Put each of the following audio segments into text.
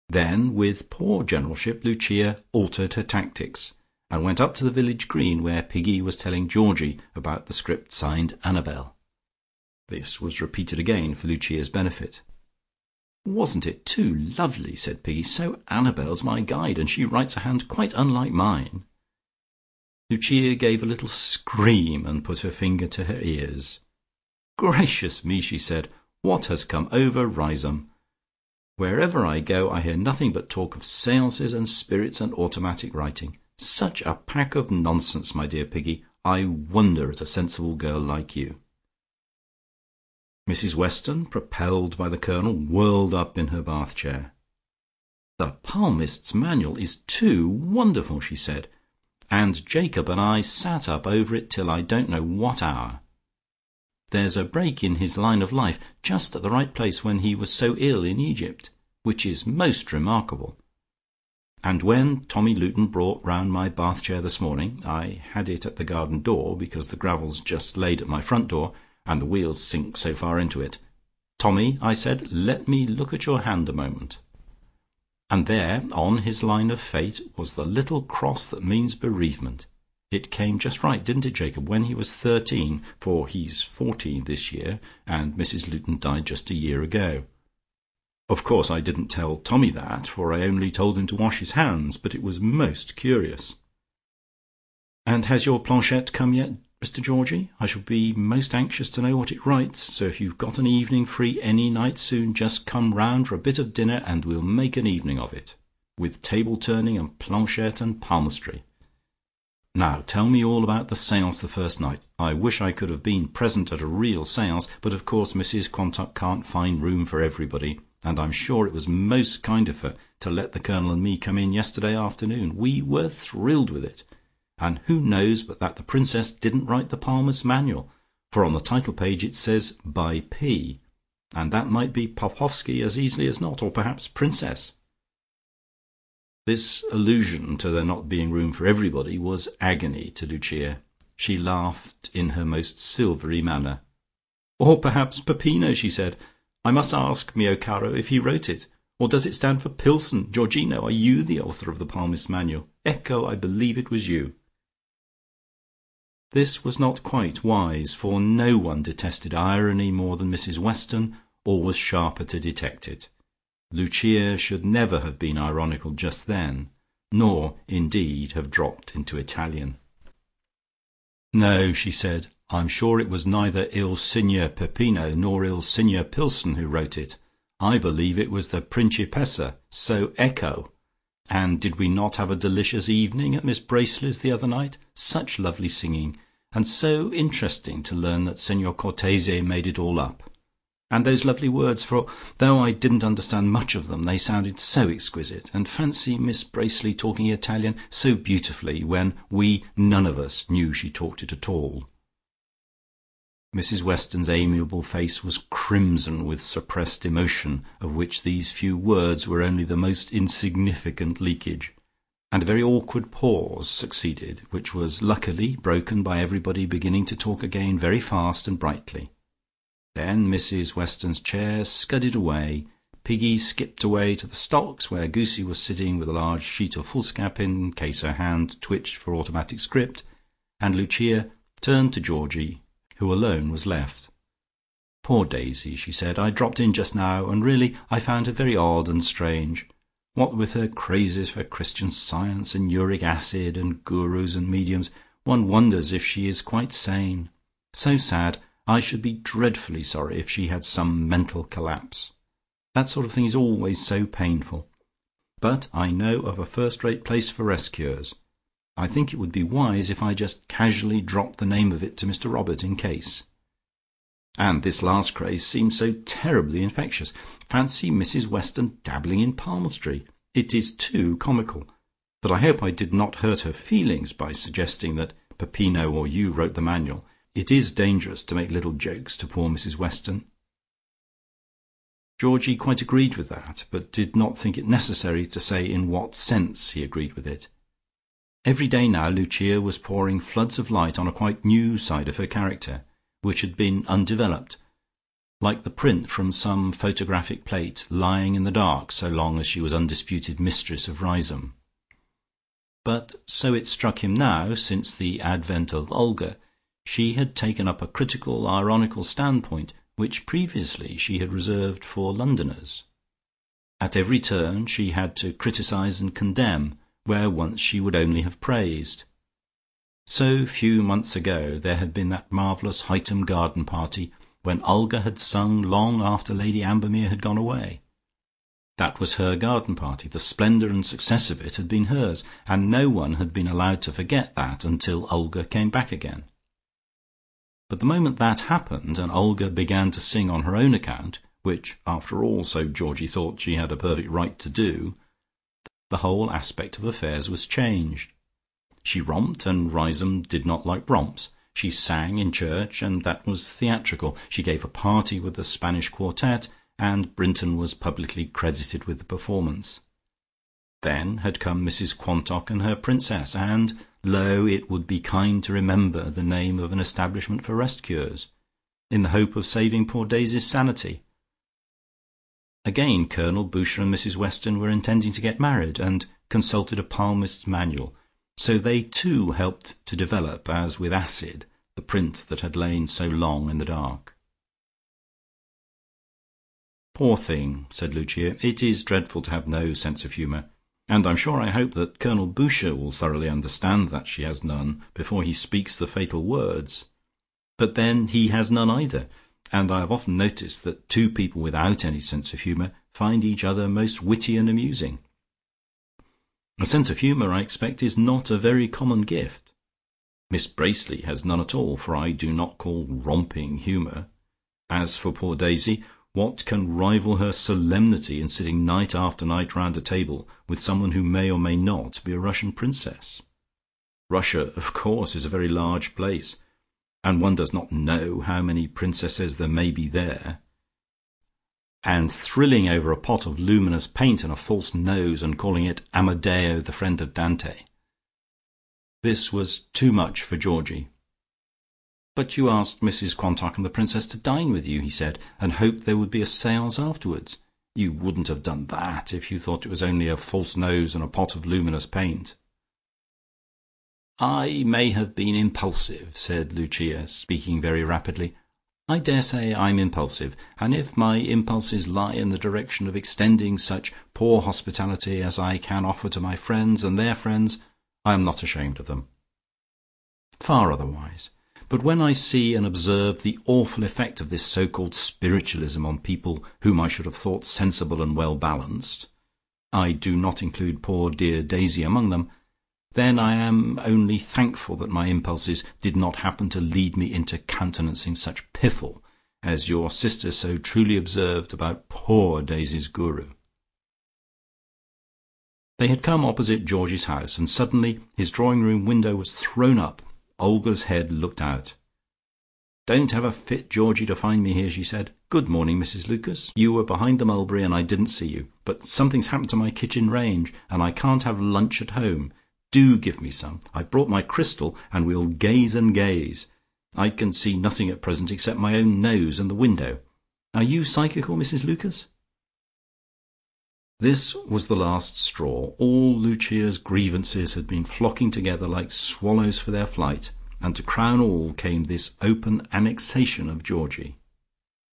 Then, with poor generalship, Lucia altered her tactics, and went up to the village green where Piggy was telling Georgie about the script signed Annabel. This was repeated again for Lucia's benefit. "Wasn't it too lovely?" said Piggy. "So Annabel's my guide, and she writes a hand quite unlike mine." Lucia gave a little scream and put her finger to her ears. "Gracious me," she said, "what has come over Riseholme? Wherever I go I hear nothing but talk of seances and spirits and automatic writing. Such a pack of nonsense, my dear Piggy. I wonder at a sensible girl like you." Mrs Weston, propelled by the Colonel, whirled up in her bath chair. "The Palmist's Manual is too wonderful," she said, "and Jacob and I sat up over it till I don't know what hour. There's a break in his line of life just at the right place when he was so ill in Egypt, which is most remarkable. And when Tommy Luton brought round my bath chair this morning, I had it at the garden door, because the gravel's just laid at my front door, and the wheels sink so far into it. 'Tommy,' I said, 'let me look at your hand a moment.' And there, on his line of fate, was the little cross that means bereavement. It came just right, didn't it, Jacob, when he was 13, for he's 14 this year, and Mrs Luton died just a year ago. Of course I didn't tell Tommy that, for I only told him to wash his hands, but it was most curious. And has your planchette come yet, Mr Georgie? I shall be most anxious to know what it writes, so if you've got an evening free any night soon, just come round for a bit of dinner and we'll make an evening of it, with table turning and planchette and palmistry. Now tell me all about the séance the first night. I wish I could have been present at a real séance, but of course Mrs Quantock can't find room for everybody, and I'm sure it was most kind of her to let the Colonel and me come in yesterday afternoon. We were thrilled with it. And who knows but that the Princess didn't write the Palmer's Manual, for on the title page it says by P, and that might be Popovsky as easily as not, or perhaps Princess." This allusion to there not being room for everybody was agony to Lucia. She laughed in her most silvery manner. "Or perhaps Peppino," she said. "I must ask, mio caro, if he wrote it. Or does it stand for Pilsen? Georgino, are you the author of the Palmist's Manual? Ecco, I believe it was you." This was not quite wise, for no one detested irony more than Mrs Weston, or was sharper to detect it. Lucia should never have been ironical just then, nor, indeed, have dropped into Italian. "No," she said, "I'm sure it was neither Il Signor Peppino nor Il Signor Pilsen who wrote it. I believe it was the Principessa, so ecco. And did we not have a delicious evening at Miss Bracely's the other night? Such lovely singing, and so interesting to learn that Signor Cortese made it all up. And those lovely words, for though I didn't understand much of them, they sounded so exquisite, and fancy Miss Bracely talking Italian so beautifully, when we none of us knew she talked it at all." Mrs Weston's amiable face was crimson with suppressed emotion, of which these few words were only the most insignificant leakage, and a very awkward pause succeeded, which was luckily broken by everybody beginning to talk again very fast and brightly. Then Mrs Weston's chair scudded away, Piggy skipped away to the stocks, where Goosie was sitting with a large sheet of foolscap in case her hand twitched for automatic script, and Lucia turned to Georgie, who alone was left. "Poor Daisy," she said. "I dropped in just now, and really I found her very odd and strange. What with her crazes for Christian Science and uric acid and gurus and mediums, one wonders if she is quite sane. So sad. I should be dreadfully sorry if she had some mental collapse. That sort of thing is always so painful. But I know of a first-rate place for rescuers. I think it would be wise if I just casually dropped the name of it to Mr Robert in case. And this last craze seems so terribly infectious. Fancy Mrs Weston dabbling in palmistry. It is too comical. But I hope I did not hurt her feelings by suggesting that Peppino or you wrote the manual. It is dangerous to make little jokes to poor Mrs Weston." Georgie quite agreed with that, but did not think it necessary to say in what sense he agreed with it. Every day now Lucia was pouring floods of light on a quite new side of her character, which had been undeveloped, like the print from some photographic plate lying in the dark so long as she was undisputed mistress of Riseholme. But so it struck him now, since the advent of Olga, she had taken up a critical, ironical standpoint which previously she had reserved for Londoners. At every turn she had to criticize and condemn, where once she would only have praised. So few months ago there had been that marvellous Hightum garden party, when Olga had sung long after Lady Ambermere had gone away. That was her garden party, the splendour and success of it had been hers, and no one had been allowed to forget that until Olga came back again. But the moment that happened, and Olga began to sing on her own account, which, after all, so Georgie thought she had a perfect right to do, the whole aspect of affairs was changed. She romped, and Riseholme did not like romps. She sang in church, and that was theatrical. She gave a party with the Spanish quartet, and Brinton was publicly credited with the performance. Then had come Mrs Quantock and her princess, and lo, it would be kind to remember the name of an establishment for rest cures, in the hope of saving poor Daisy's sanity. Again Colonel Boucher and Mrs Weston were intending to get married, and consulted a palmist's manual, so they too helped to develop, as with acid, the print that had lain so long in the dark. "Poor thing," said Lucia. "It is dreadful to have no sense of humour, and I'm sure I hope that Colonel Boucher will thoroughly understand that she has none, before he speaks the fatal words. But then he has none either, and I have often noticed that two people without any sense of humour find each other most witty and amusing. A sense of humour, I expect, is not a very common gift. Miss Bracely has none at all, for I do not call romping humour. As for poor Daisy, what can rival her solemnity in sitting night after night round a table with someone who may or may not be a Russian princess? Russia, of course, is a very large place, and one does not know how many princesses there may be there. And thrilling over a pot of luminous paint and a false nose, and calling it Amadeo, the friend of Dante. This was too much for Georgie. "But you asked Mrs Quantock and the princess to dine with you," he said, "and hoped there would be a séance afterwards. You wouldn't have done that if you thought it was only a false nose and a pot of luminous paint." "I may have been impulsive," said Lucia, speaking very rapidly. "I dare say I'm impulsive, and if my impulses lie in the direction of extending such poor hospitality as I can offer to my friends and their friends, I am not ashamed of them. Far otherwise. But when I see and observe the awful effect of this so-called spiritualism on people whom I should have thought sensible and well balanced, I do not include poor dear Daisy among them, then I am only thankful that my impulses did not happen to lead me into countenancing such piffle as your sister so truly observed about poor Daisy's guru." They had come opposite Georgie's house, and suddenly his drawing-room window was thrown up. Olga's head looked out. "Don't have a fit, Georgie, to find me here," she said. "Good morning, Mrs Lucas. You were behind the mulberry and I didn't see you, but something's happened to my kitchen range, and I can't have lunch at home. Do give me some. I've brought my crystal, and we'll gaze and gaze. I can see nothing at present except my own nose and the window. Are you psychical, Mrs Lucas?" This was the last straw. All Lucia's grievances had been flocking together like swallows for their flight, and to crown all came this open annexation of Georgie.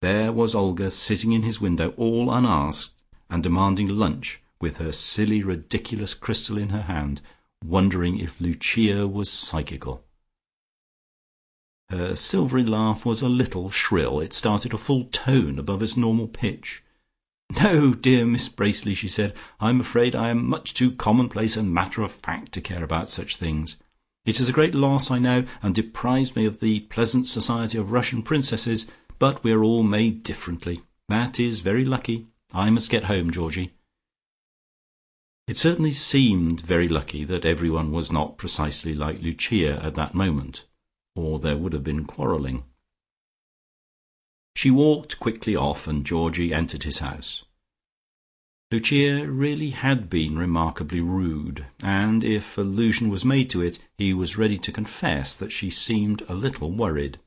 There was Olga sitting in his window, all unasked, and demanding lunch, with her silly ridiculous crystal in her hand, wondering if Lucia was psychical. Her silvery laugh was a little shrill. It started a full tone above its normal pitch. "No, dear Miss Bracely," she said, "I'm afraid I am much too commonplace and matter-of-fact to care about such things. It is a great loss, I know, and deprives me of the pleasant society of Russian princesses, but we are all made differently. That is very lucky. I must get home, Georgie." It certainly seemed very lucky that everyone was not precisely like Lucia at that moment, or there would have been quarrelling. She walked quickly off, and Georgie entered his house. Lucia really had been remarkably rude, and if allusion was made to it, he was ready to confess that she seemed a little worried.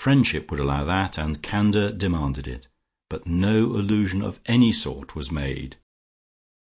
Friendship would allow that, and candour demanded it, but no allusion of any sort was made